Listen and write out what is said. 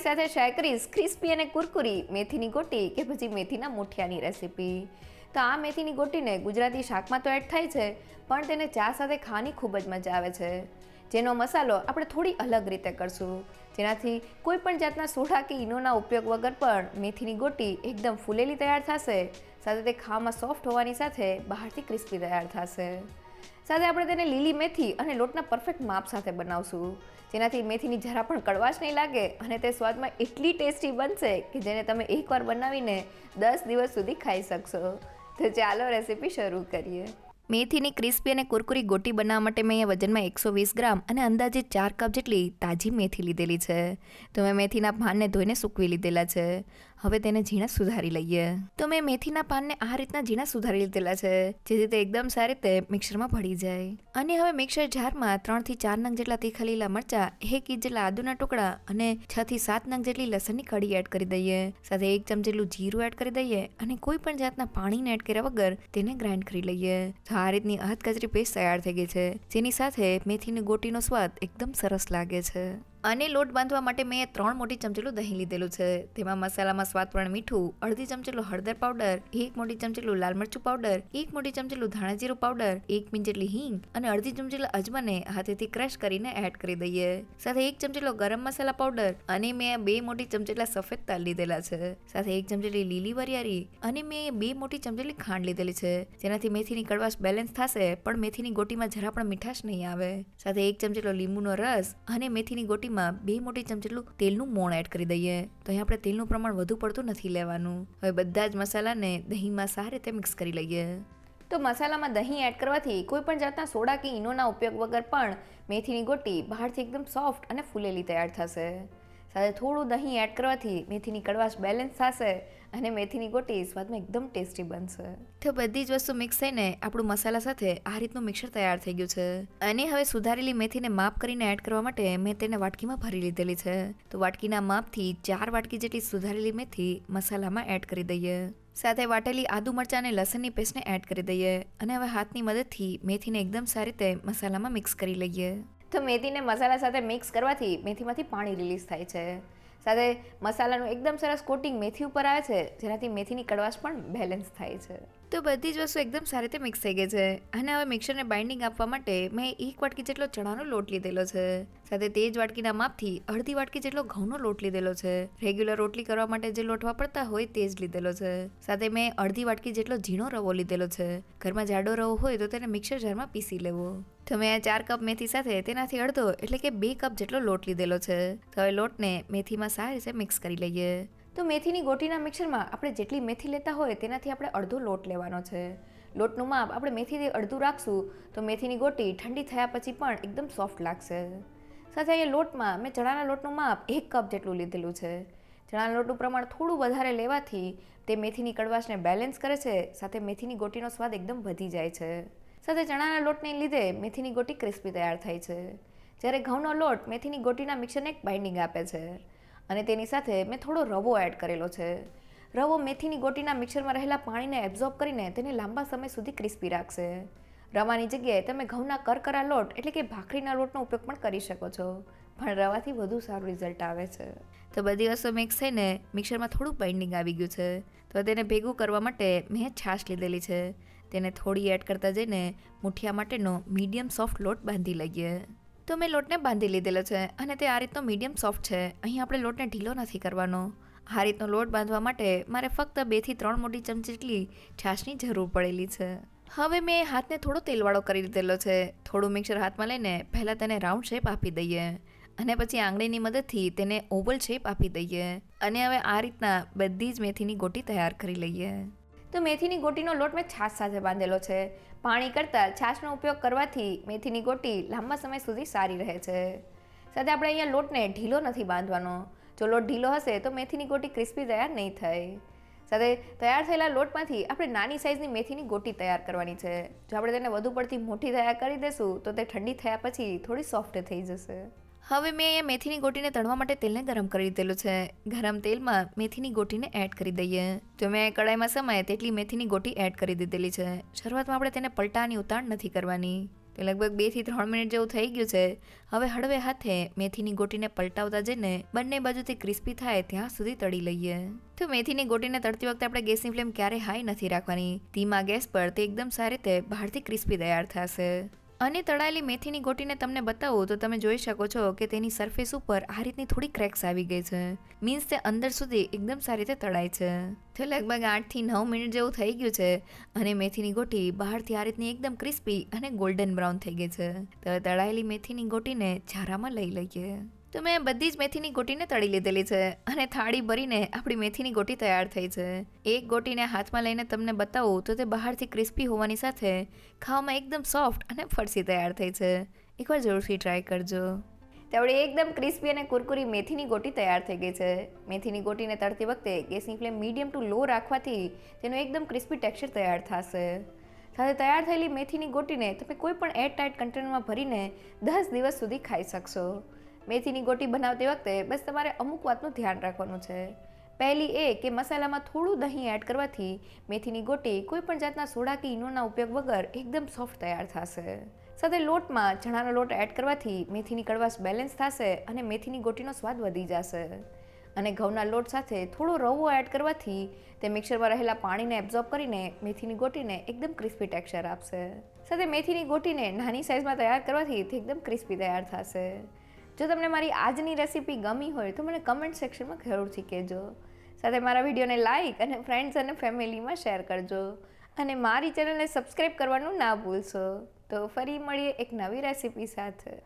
તમારી સાથે શેર કરીશ ક્રિસ્પી અને કુરકુરી મેથીની ગોટી કે પછી મેથીના મુઠિયાની રેસીપી. તો આ મેથીની ગોટીને ગુજરાતી શાકમાં તો એડ થાય છે, પણ તેને ચા સાથે ખાવાની ખૂબ જ મજા આવે છે. જેનો મસાલો આપણે થોડી અલગ રીતે કરશું, જેનાથી કોઈ પણ જાતના સોડા કે ઈનોના ઉપયોગ વગર પણ મેથીની ગોટી એકદમ ફૂલેલી તૈયાર થશે. સાથે તે ખાવામાં સોફ્ટ હોવાની સાથે બહારથી ક્રિસ્પી તૈયાર થશે. સાથે આપણે તેને લીલી મેથી અને લોટના પરફેક્ટ માપ સાથે બનાવશું, જેનાથી મેથીની જરા પણ કડવાશ નહીં લાગે અને તે સ્વાદમાં એટલી ટેસ્ટી બનશે કે જેને તમે એકવાર બનાવીને 10 દિવસ સુધી ખાઈ શકશો. તો ચાલો રેસીપી શરૂ કરીએ. મેથીની ક્રિસ્પી અને કુરકુરી ગોટી બનાવવા માટે મેં અહીંયા વજનમાં 120 ગ્રામ અને અંદાજે 4 કપ જેટલી તાજી મેથી લીધેલી છે. તો મેં મેથીના પાનને ધોઈને સૂકવી લીધેલા છે. હવે તેને ઝીણા સુધારી લઈએ. તો મેં મેથીના પાનને આ રીતના ઝીણા સુધારી લીધેલા છે, જેથી તે એકદમ સારી રીતે મિક્સરમાં ભળી જાય. અને હવે મિક્સર જારમાં 3 થી 4 નંગ જેટલા તીખા લીલા મરચા, 1 ઇંચ જેટલા આદુના ટુકડા અને 6 થી 7 નંગ જેટલી લસણની કળી એડ કરી દઈએ. સાથે 1 ચમચી જેટલું જીરું એડ કરી દઈએ અને કોઈ પણ જાતના પાણીને એડ કર્યા વગર તેને ગ્રાઇન્ડ કરી લઈએ. આ રીતની અધકચરી પેસ્ટ તૈયાર થઈ ગઈ છે, જેની સાથે મેથીની ગોટીનો સ્વાદ એકદમ સરસ લાગે છે. અને લોટ બાંધવા માટે મેં 3 મોટી ચમચી જેટલું દહીં લીધેલું છે. તેમાં મસાલામાં સ્વાદ પ્રમાણે મીઠું, અડધી ચમચી જેટલું હળદર પાવડર, 1 મોટી ચમચી જેટલું લાલ મરચું પાવડર, 1 મોટી ચમચી જેટલું ધાણા જીરું પાવડર, 1 પિંચ જેટલી હિંગ અને અડધી ચમચી જેટલા અજમાને હાથેથી ક્રશ કરીને એડ કરી દઈએ. સાથે 1 ચમચી જેટલો ગરમ મસાલા પાવડર અને મેં 2 મોટી ચમચી જેટલા સફેદ તલ લીધેલા છે. સાથે 1 ચમચી જેટલી લીલી વરિયાળી અને મેં 2 મોટી ચમચી જેટલી ખાંડ લીધેલી છે, જેનાથી મેથીની કડવાશ બેલેન્સ થશે પણ મેથીની ગોટીમાં જરા પણ મીઠાશ નહીં આવે. સાથે 1 ચમચી જેટલો લીંબુનો રસ અને મેથીની ગોટીમાં 2 મોટી ચમચી જેટલું તેલનું મોણ એડ કરી દઈએ. તો અહીં આપણે તેલનું પ્રમાણ વધુ પડતું નથી લેવાનું. હવે બધા જ મસાલાને દહીંમાં સારી રીતે મિક્સ કરી લઈએ. તો મસાલામાં દહીં એડ કરવાથી કોઈ પણ જાતના સોડા કે ઈનોના ઉપયોગ વગર પણ મેથીની ગોટી બહારથી એકદમ સોફ્ટ અને ફૂલેલી તૈયાર થશે. સાથે થોડું દહીં એડ કરવાથી મેથીની કડવાશ બેલેન્સ થશે અને મેથીની ગોટી સ્વાદમાં એકદમ ટેસ્ટી બનશે. તો બધી જ વસ્તુ મિક્સ થઈને આપણું મસાલા સાથે આ રીતનું મિક્સર તૈયાર થઈ ગયું છે. અને હવે સુધારેલી મેથીને માપ કરીને એડ કરવા માટે મેં તેને વાટકીમાં ભરી લીધેલી છે. તો વાટકીના માપથી 4 વાટકી જેટલી સુધારેલી મેથી મસાલામાં એડ કરી દઈએ. સાથે વાટેલી આદુ મરચાં અને લસણની પેસ્ટને એડ કરી દઈએ. અને હવે હાથની મદદથી મેથીને એકદમ સારી રીતે મસાલામાં મિક્સ કરી લઈએ. તો મેથીને મસાલા સાથે મિક્સ કરવાથી મેથીમાંથી પાણી રિલીઝ થાય છે. સાથે મસાલાનું એકદમ સરસ કોટિંગ મેથી ઉપર આવે છે, જેનાથી મેથીની કડવાશ પણ બેલેન્સ થાય છે. તો બધી જ વસ્તુ એકદમ સારી રીતે મિક્સ થઈ ગઈ છે. અને હવે મિક્સરને બાઇન્ડિંગ આપવા માટે મેં 1 વાટકી જેટલો ચણાનો લોટ લીધેલો છે. સાથે તે જ વાટકીના માપથી અડધી વાટકી જેટલો ઘઉંનો લોટ લીધેલો છે. રેગ્યુલર રોટલી કરવા માટે જે લોટ વાપરતા હોય તે જ લીધેલો છે. સાથે મેં અડધી વાટકી જેટલો ઝીણો રવો લીધેલો છે. ઘરમાં જાડો રવો હોય તો તેને મિક્સર જારમાં પીસી લેવો. તો મેં આ 4 કપ મેથી સાથે તેનાથી અડધો એટલે કે 2 કપ જેટલો લોટ લીધેલો છે. તો હવે લોટને મેથીમાં સારી રીતે મિક્સ કરી લઈએ. તો મેથીની ગોટીના મિક્સરમાં આપણે જેટલી મેથી લેતા હોય તેનાથી આપણે અડધો લોટ લેવાનો છે. લોટનું માપ આપણે મેથીથી અડધું રાખશું તો મેથીની ગોટી ઠંડી થયા પછી પણ એકદમ સોફ્ટ લાગશે. સાથે અહીંયા લોટમાં મેં ચણાના લોટનું માપ 1 કપ જેટલું લીધેલું છે. ચણાના લોટનું પ્રમાણ થોડું વધારે લેવાથી તે મેથીની કડવાશને બેલેન્સ કરે છે. સાથે મેથીની ગોટીનો સ્વાદ એકદમ વધી જાય છે. સાથે ચણાના લોટને લીધે મેથીની ગોટી ક્રિસ્પી તૈયાર થાય છે. જ્યારે ઘઉંનો લોટ મેથીની ગોટીના મિક્સરને એક બાઇન્ડિંગ આપે છે. અને તેની સાથે મેં થોડો રવો એડ કરેલો છે. રવો મેથીની ગોટીના મિક્સરમાં રહેલા પાણીને એબ્ઝોર્બ કરીને તેને લાંબા સમય સુધી ક્રિસ્પી રાખશે. રવાની જગ્યાએ તમે ઘઉંના કરકરા લોટ એટલે કે ભાખરીના લોટનો ઉપયોગ પણ કરી શકો છો, પણ રવાથી વધુ સારું રિઝલ્ટ આવે છે. તો બધી વસ્તુ મિક્સ થઈને મિક્સરમાં થોડું બાઇન્ડિંગ આવી ગયું છે. તો તેને ભેગું કરવા માટે મેં છાશ લીધેલી છે. તેને થોડી એડ કરતા જઈને મુઠિયા માટેનો મીડિયમ સોફ્ટ લોટ બાંધી લઈએ. તો મેં લોટને બાંધી લીધેલો છે અને તે આ રીતનો મીડિયમ સોફ્ટ છે. અહીં આપણે લોટને ઢીલો નથી કરવાનો. આ રીતનો લોટ બાંધવા માટે મારે ફક્ત 2 થી 3 મોટી ચમચી જેટલી છાશની જરૂર પડેલી છે. હવે મેં હાથને થોડો તેલવાળો કરી લીધેલો છે. થોડું મિક્સર હાથમાં લઈને પહેલાં તેને રાઉન્ડ શેપ આપી દઈએ અને પછી આંગળીની મદદથી તેને ઓવલ શેપ આપી દઈએ. અને હવે આ રીતના બધી જ મેથીની ગોટી તૈયાર કરી લઈએ. તો મેથીની ગોટીનો લોટ મેં છાશ સાથે બાંધેલો છે. પાણી કરતાં છાશનો ઉપયોગ કરવાથી મેથીની ગોટી લાંબા સમય સુધી સારી રહે છે. સાથે આપણે અહીંયા લોટને ઢીલો નથી બાંધવાનો. જો લોટ ઢીલો હશે તો મેથીની ગોટી ક્રિસ્પી તૈયાર નહીં થાય. સાથે તૈયાર થયેલા લોટમાંથી આપણે નાની સાઇઝની મેથીની ગોટી તૈયાર કરવાની છે. જો આપણે તેને વધુ પડતી મોટી તૈયાર કરી દઈશું તો તે ઠંડી થયા પછી થોડી સોફ્ટ થઈ જશે. હવે મેં અહીંયા મેથીની ગોટીને તળવા માટે તેલને ગરમ કરી દીધેલું છે. ગરમ તેલમાં મેથીની ગોટીને એડ કરી દઈએ. તો મેં કડાઈમાં સમાય તેટલી મેથીની ગોટી એડ કરી દીધેલી છે. શરૂઆતમાં આપણે તેને પલટાની ઉતાળ નથી કરવાની. તો લગભગ 2 થી 3 મિનિટ જેવું થઈ ગયું છે. હવે હળવે હાથે મેથીની ગોટીને પલટાવતા જઈને બંને બાજુથી ક્રિસ્પી થાય ત્યાં સુધી તળી લઈએ. તો મેથીની ગોટીને તળતી વખતે આપણે ગેસની ફ્લેમ ક્યારેય હાઈ નથી રાખવાની. ધીમા ગેસ પર તે એકદમ સારી રીતે બહારથી ક્રિસ્પી તૈયાર થશે. અને તળાયેલી મેથીની ગોટીને તમને બતાવું તો તમે જોઈ શકો છો કે તેની સરફેસ ઉપર આ રીતની થોડી ક્રેક્સ આવી ગઈ છે. મીન્સ તે અંદર સુધી એકદમ સારી રીતે તળાય છે. તો લગભગ 8 થી 9 મિનિટ જેવું થઈ ગયું છે અને મેથીની ગોટી બહારથી આ રીતની એકદમ ક્રિસ્પી અને ગોલ્ડન બ્રાઉન થઈ ગઈ છે. તો તળાયેલી મેથીની ગોટીને ઝારામાં લઈ લઈએ. તો મેં બધી જ મેથીની ગોટીને તળી લીધેલી છે અને થાળી ભરીને આપણી મેથીની ગોટી તૈયાર થઈ છે. એક ગોટીને હાથમાં લઈને તમને બતાવું તો તે બહારથી ક્રિસ્પી હોવાની સાથે ખાવામાં એકદમ સોફ્ટ અને ફરસી તૈયાર થઈ છે. એકવાર જરૂરથી ટ્રાય કરજો. તેવડે એકદમ ક્રિસ્પી અને કુરકુરી મેથીની ગોટી તૈયાર થઈ ગઈ છે. મેથીની ગોટીને તળતી વખતે ગેસની ફ્લેમ મીડિયમ ટુ લો રાખવાથી તેનું એકદમ ક્રિસ્પી ટેક્સચર તૈયાર થશે. સાથે તૈયાર થયેલી મેથીની ગોટીને તમે કોઈ પણ એરટાઇટ કન્ટેનરમાં ભરીને 10 દિવસ સુધી ખાઈ શકશો. મેથીની ગોટી બનાવતી વખતે બસ તમારે અમુક વાતનું ધ્યાન રાખવાનું છે. પહેલી એ કે મસાલામાં થોડું દહીં એડ કરવાથી મેથીની ગોટી કોઈ પણ જાતના સોડા કે ઈનોના ઉપયોગ વગર એકદમ સોફ્ટ તૈયાર થશે. સાથે લોટમાં ચણાનો લોટ એડ કરવાથી મેથીની કડવાશ બેલેન્સ થશે અને મેથીની ગોટીનો સ્વાદ વધી જશે. અને ઘઉંના લોટ સાથે થોડો રવો એડ કરવાથી તે મિક્સરમાં રહેલા પાણીને એબ્ઝોર્બ કરીને મેથીની ગોટીને એકદમ ક્રિસ્પી ટેક્સચર આપશે. સાથે મેથીની ગોટીને નાની સાઇઝમાં તૈયાર કરવાથી તે એકદમ ક્રિસ્પી તૈયાર થશે. જો તમને મારી આજની રેસીપી ગમી હોય તો મને કમેન્ટ સેક્શનમાં જરૂરથી કહેજો. સાથે મારા વિડીયોને લાઇક અને ફ્રેન્ડ્સ અને ફેમિલીમાં શેર કરજો. અને મારી ચેનલને સબસ્ક્રાઈબ કરવાનું ના ભૂલશો. તો ફરી મળીએ એક નવી રેસીપી સાથે.